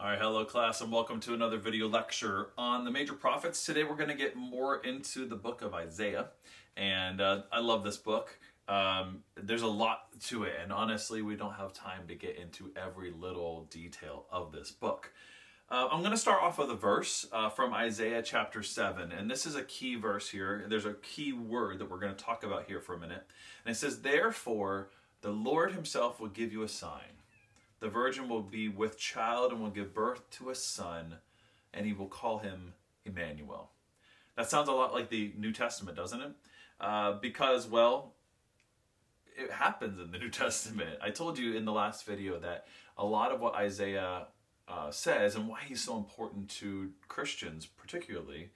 All right, hello class, and welcome to another video lecture on the major prophets. Today we're going to get more into the book of Isaiah, and I love this book. There's a lot to it, and honestly, we don't have time to get into every little detail of this book. I'm going to start off with a verse from Isaiah chapter 7, and this is a key verse here. There's a key word that we're going to talk about here for a minute, and it says, "Therefore, the Lord himself will give you a sign. The virgin will be with child and will give birth to a son, and he will call him Emmanuel." That sounds a lot like the New Testament, doesn't it? Because, well, it happens in the New Testament. I told you in the last video that a lot of what Isaiah says and why he's so important to Christians particularly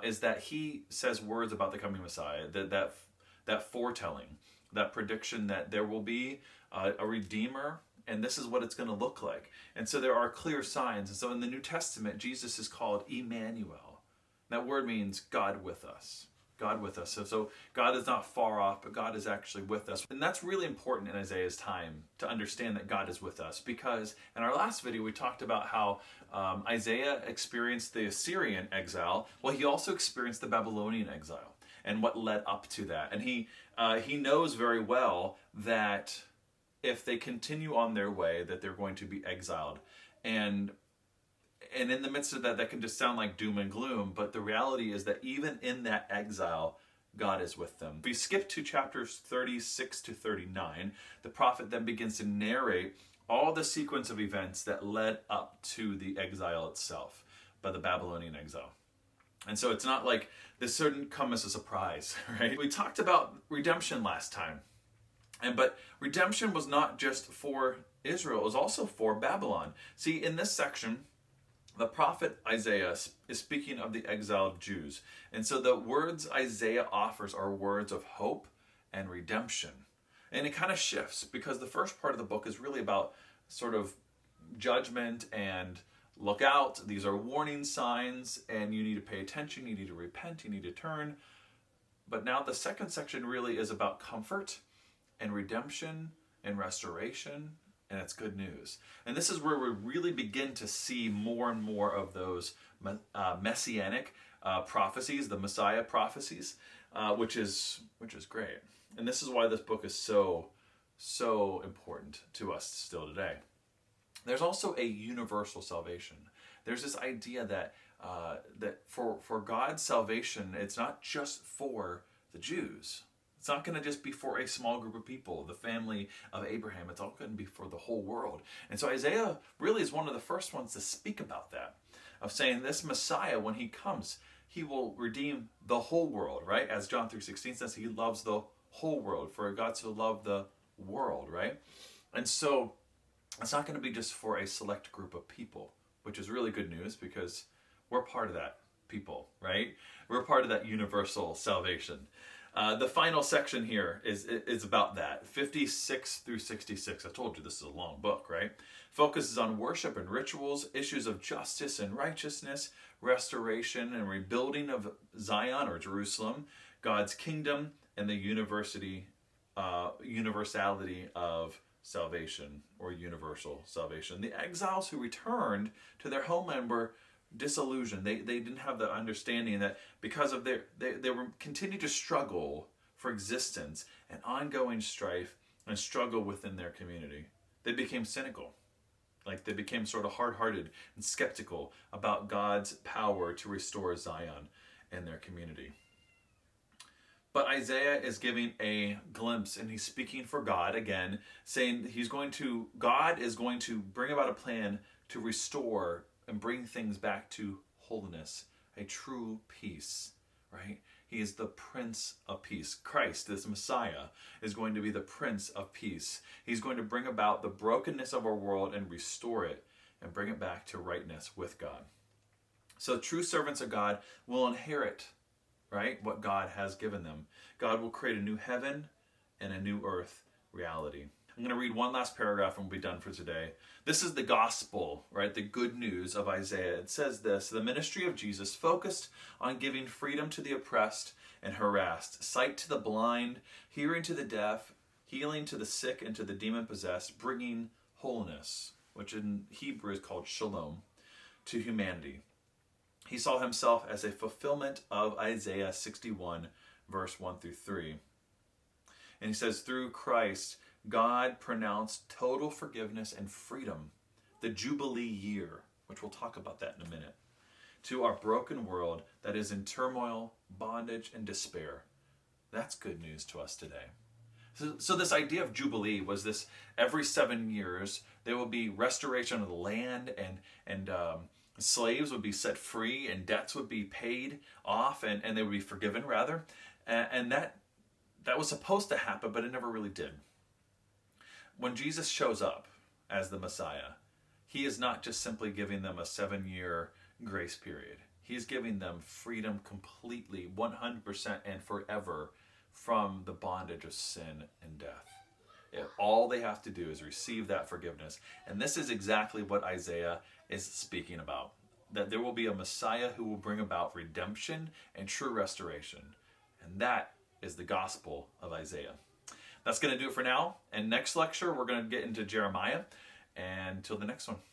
is that he says words about the coming Messiah, that foretelling, that prediction that there will be a Redeemer, and this is what it's going to look like. And so there are clear signs. And so in the New Testament, Jesus is called Emmanuel. That word means God with us. God with us. So God is not far off, but God is actually with us. And that's really important in Isaiah's time to understand that God is with us, because in our last video we talked about how Isaiah experienced the Assyrian exile. Well, he also experienced the Babylonian exile and what led up to that. And he knows very well that if they continue on their way, that they're going to be exiled. And in the midst of that, that can just sound like doom and gloom, but the reality is that even in that exile, God is with them. If we skip to chapters 36 to 39, the prophet then begins to narrate all the sequence of events that led up to the exile itself, by the Babylonian exile. And so it's not like this didn't come as a surprise, right? We talked about redemption last time. But redemption was not just for Israel, it was also for Babylon. See, in this section, the prophet Isaiah is speaking of the exiled Jews. And so the words Isaiah offers are words of hope and redemption. And it kind of shifts, because the first part of the book is really about sort of judgment and look out. These are warning signs, and you need to pay attention, you need to repent, you need to turn. But now the second section really is about comfort and redemption and restoration, and it's good news. And this is where we really begin to see more and more of those messianic prophecies, the Messiah prophecies, which is great. And this is why this book is so important to us still today. There's also a universal salvation. There's this idea that for God's salvation, it's not just for the Jews. It's not going to just be for a small group of people, the family of Abraham. It's all going to be for the whole world. And so Isaiah really is one of the first ones to speak about that, of saying this Messiah, when he comes, he will redeem the whole world, right? As John 3:16 says, he loves the whole world, for God so loved the world, right? And so it's not going to be just for a select group of people, which is really good news, because we're part of that people, right? We're part of that universal salvation. The final section here is about that, 56 through 66. I told you this is a long book, right? Focuses on worship and rituals, issues of justice and righteousness, restoration and rebuilding of Zion or Jerusalem, God's kingdom, and the universality of salvation, or universal salvation. The exiles who returned to their homeland were disillusioned. They didn't have the understanding that because of they were continued to struggle for existence and ongoing strife and struggle within their community. They became cynical. Like, they became sort of hard-hearted and skeptical about God's power to restore Zion and their community. But Isaiah is giving a glimpse, and he's speaking for God again, saying God is going to bring about a plan to restore and bring things back to holiness, a true peace, right? He is the Prince of Peace. Christ, this Messiah, is going to be the Prince of Peace. He's going to bring about the brokenness of our world and restore it and bring it back to rightness with God. So true servants of God will inherit, right, what God has given them. God will create a new heaven and a new earth reality. I'm going to read one last paragraph and we'll be done for today. This is the gospel, right? The good news of Isaiah. It says this: the ministry of Jesus focused on giving freedom to the oppressed and harassed, sight to the blind, hearing to the deaf, healing to the sick and to the demon-possessed, bringing wholeness which in Hebrew is called shalom, to humanity. He saw himself as a fulfillment of Isaiah 61, verse 1 through 3. And he says, through Christ, God pronounced total forgiveness and freedom, the Jubilee year, which we'll talk about that in a minute, to our broken world that is in bondage, and despair. That's good news to us today. So this idea of Jubilee was this: every 7 years there will be restoration of the land, and slaves would be set free, and debts would be paid off, and they would be forgiven, rather. And that was supposed to happen, but it never really did. When Jesus shows up as the Messiah, he is not just simply giving them a 7-year grace period. He's giving them freedom completely, 100% and forever from the bondage of sin and death. All they have to do is receive that forgiveness. And this is exactly what Isaiah is speaking about. That there will be a Messiah who will bring about redemption and true restoration. And that is the gospel of Isaiah. That's going to do it for now. And next lecture, we're going to get into Jeremiah. And until the next one.